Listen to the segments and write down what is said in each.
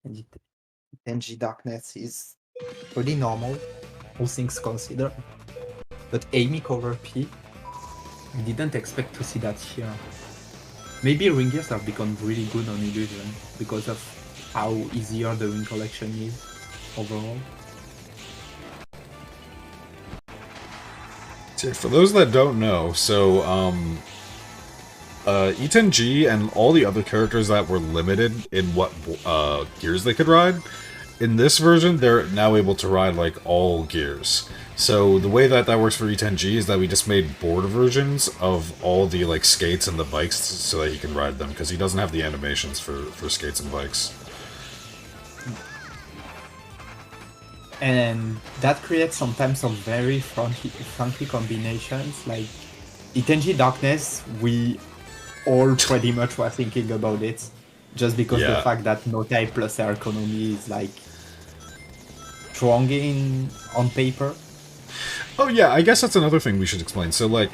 And Tenji Darkness is pretty normal, all things considered. But Amy cover P, I didn't expect to see that here. Maybe ring gears have become really good on Illusion because of how easier the ring collection is overall. For those that don't know, so E10G and all the other characters that were limited in what gears they could ride, in this version they're now able to ride like all gears. So the way that works for E10G is that we just made board versions of all the like skates and the bikes so that he can ride them, because he doesn't have the animations for skates and bikes. And that creates sometimes some very funky combinations. Like E10G Darkness, we all pretty much were thinking about it, just because the fact that no type plus air economy is like strong on paper. Oh yeah, I guess that's another thing we should explain. So like,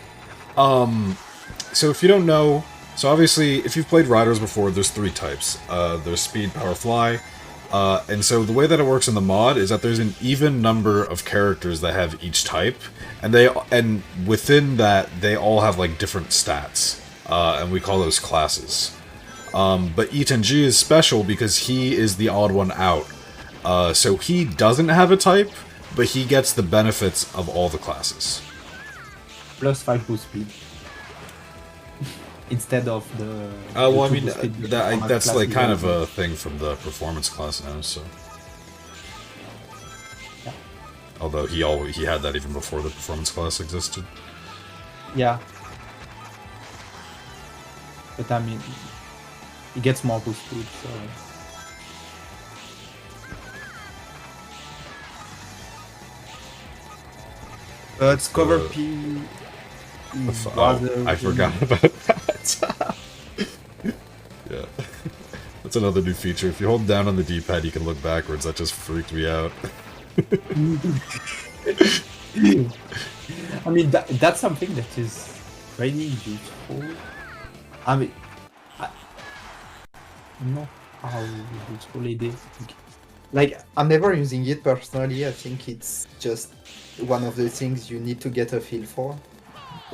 so if you don't know, so obviously if you've played Riders before, there's 3 types. There's Speed, Power, Fly. And so the way that it works in the mod is that there's an even number of characters that have each type, and within that they all have like different stats, and we call those classes. But E10G is special because he is the odd one out. So he doesn't have a type, but he gets the benefits of all the classes. Plus 5 boost speed. Instead of the... well, I mean, that's like kind of a thing from the performance class now, so... Yeah. Although he had that even before the performance class existed. Yeah. But I mean, he gets more boost speed, so... But cover P... I forgot about that. Yeah. That's another new feature. If you hold down on the D-pad, you can look backwards. That just freaked me out. I mean, that's something that is really useful. I mean, I know how useful it is. Like, I'm never using it personally. I think it's just one of the things you need to get a feel for.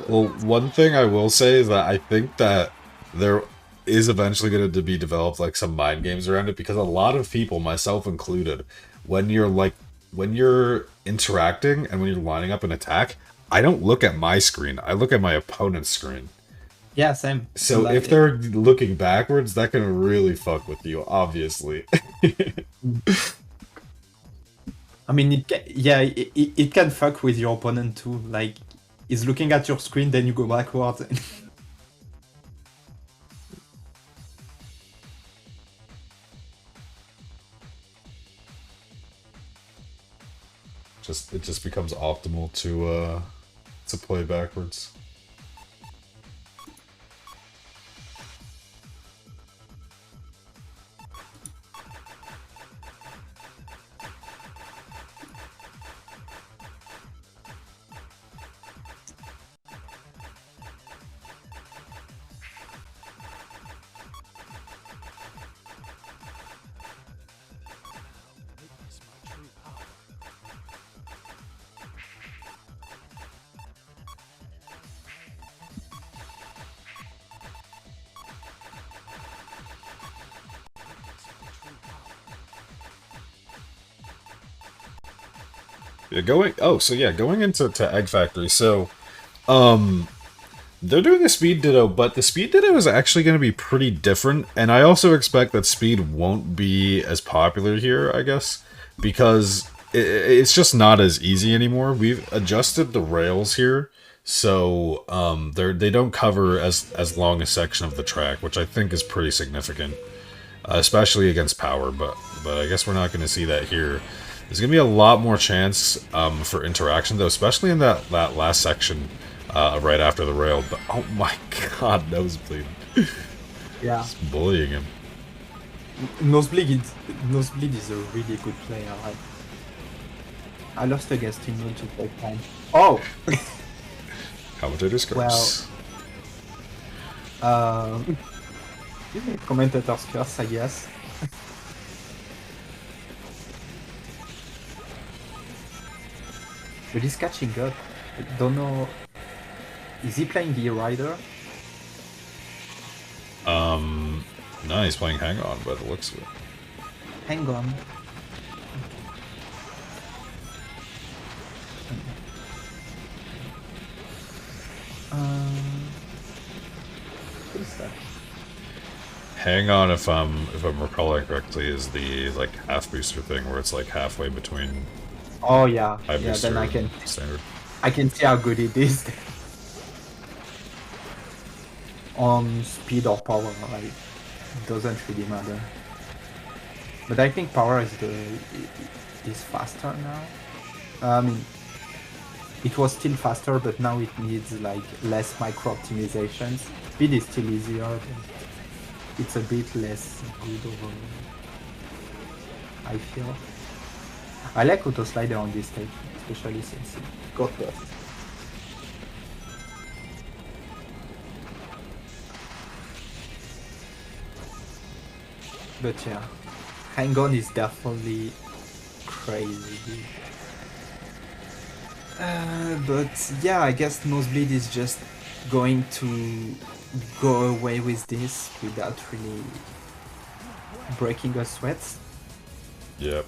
Well, one thing I will say is that I think that there is eventually going to be developed like some mind games around it, because a lot of people, myself included, when you're interacting and when you're lining up an attack, I don't look at my screen. I look at my opponent's screen. Yeah, same. So if they're looking backwards, that can really fuck with you, obviously. I mean, it can fuck with your opponent too. Like, he's looking at your screen, then you go backwards. It just becomes optimal to play backwards. Yeah, going into Egg Factory, so they're doing a speed ditto, but the speed ditto is actually going to be pretty different, and I also expect that speed won't be as popular here, I guess, because it's just not as easy anymore. We've adjusted the rails here, so they don't cover as long a section of the track, which I think is pretty significant, especially against power, but I guess we're not going to see that here. There's going to be a lot more chance for interaction, though, especially in that last section right after the rail. But oh my god, Nosebleed. Yeah. It's bullying him. Nosebleed is a really good player. I lost against him to take time. Oh! Commentator's curse. Well, commentator's curse, I guess. But he's catching up. I don't know. Is he playing the Rider? No, he's playing Hang On by the looks of it. Hang on. What is that? Hang On, if I'm recalling correctly, is the like half booster thing where it's like halfway between Oh yeah, high yeah. booster Then and standard. I can see how good it is. On speed or power, like, it doesn't really matter. But I think power is faster now. I mean, it was still faster, but now it needs like less micro optimizations. Speed is still easier, but it's a bit less good overall. I feel. I like Auto Slider on this stage, especially since it got buffed. But yeah, Hang On is definitely crazy. But yeah, I guess Nosebleed is just going to go away with this without really breaking a sweat. Yep.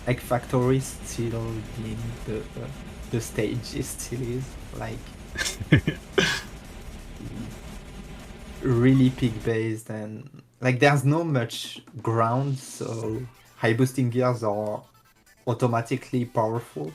Like Factory still in the stage is still is like really peak based, and like there's no much ground, so high boosting gears are automatically powerful.